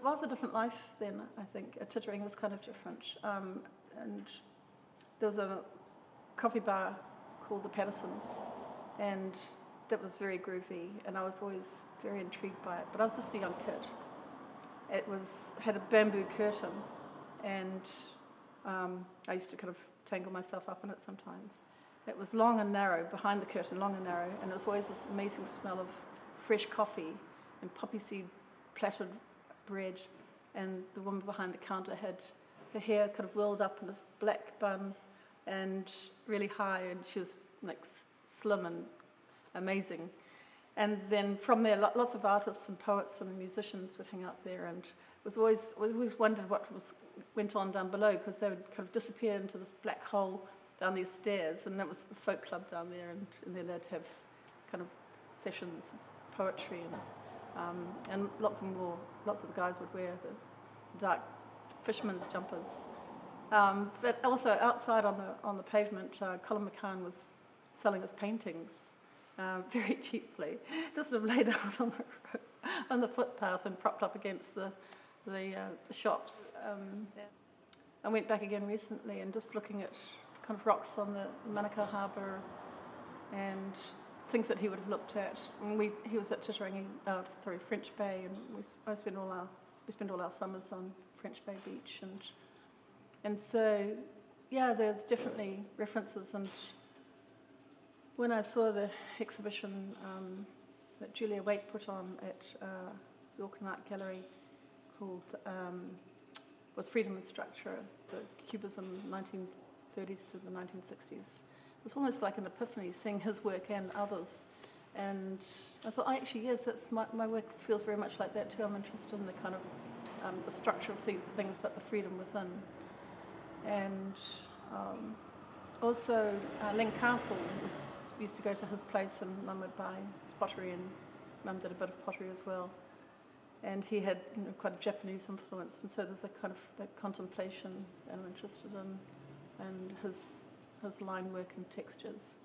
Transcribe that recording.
was a different life then, I think. Titirangi was kind of different. And there was a coffee bar called the Pattersons, and that was very groovy, and I was always very intrigued by it. But I was just a young kid. It had a bamboo curtain, and I used to kind of tangle myself up in it sometimes. It was long and narrow, behind the curtain, long and narrow, and there was always this amazing smell of fresh coffee and poppy seed plattered bread, and the woman behind the counter had her hair kind of whirled up in this black bun and really high, and she was like slim and amazing. And then from there, lots of artists and poets and musicians would hang out there, and we always wondered what went on down below, because they would kind of disappear into this black hole down these stairs, and that was the folk club down there, and then they'd have kind of sessions of poetry, and lots of the guys would wear the dark fisherman's jumpers. But also outside on the pavement, Colin McCann was selling his paintings very cheaply, just sort of laid out on the footpath and propped up against the shops. I went back again recently and just looking at kind of rocks on the Manukau Harbour and things that he would have looked at. And he was at French Bay, and we spend all our summers on French Bay Beach, and so yeah, there's definitely references. And when I saw the exhibition that Julia Waite put on at the Auckland Art Gallery called was Freedom and Structure, the Cubism 1930s to the 1960s. It was almost like an epiphany, seeing his work and others. And I thought, actually, yes, that's my work feels very much like that too. I'm interested in the kind of the structure of things, but the freedom within. And also, Len Castle, we used to go to his place, and Mum would buy his pottery, and Mum did a bit of pottery as well. And he had quite a Japanese influence, and so there's a kind of that contemplation that I'm interested in, and his line work and textures.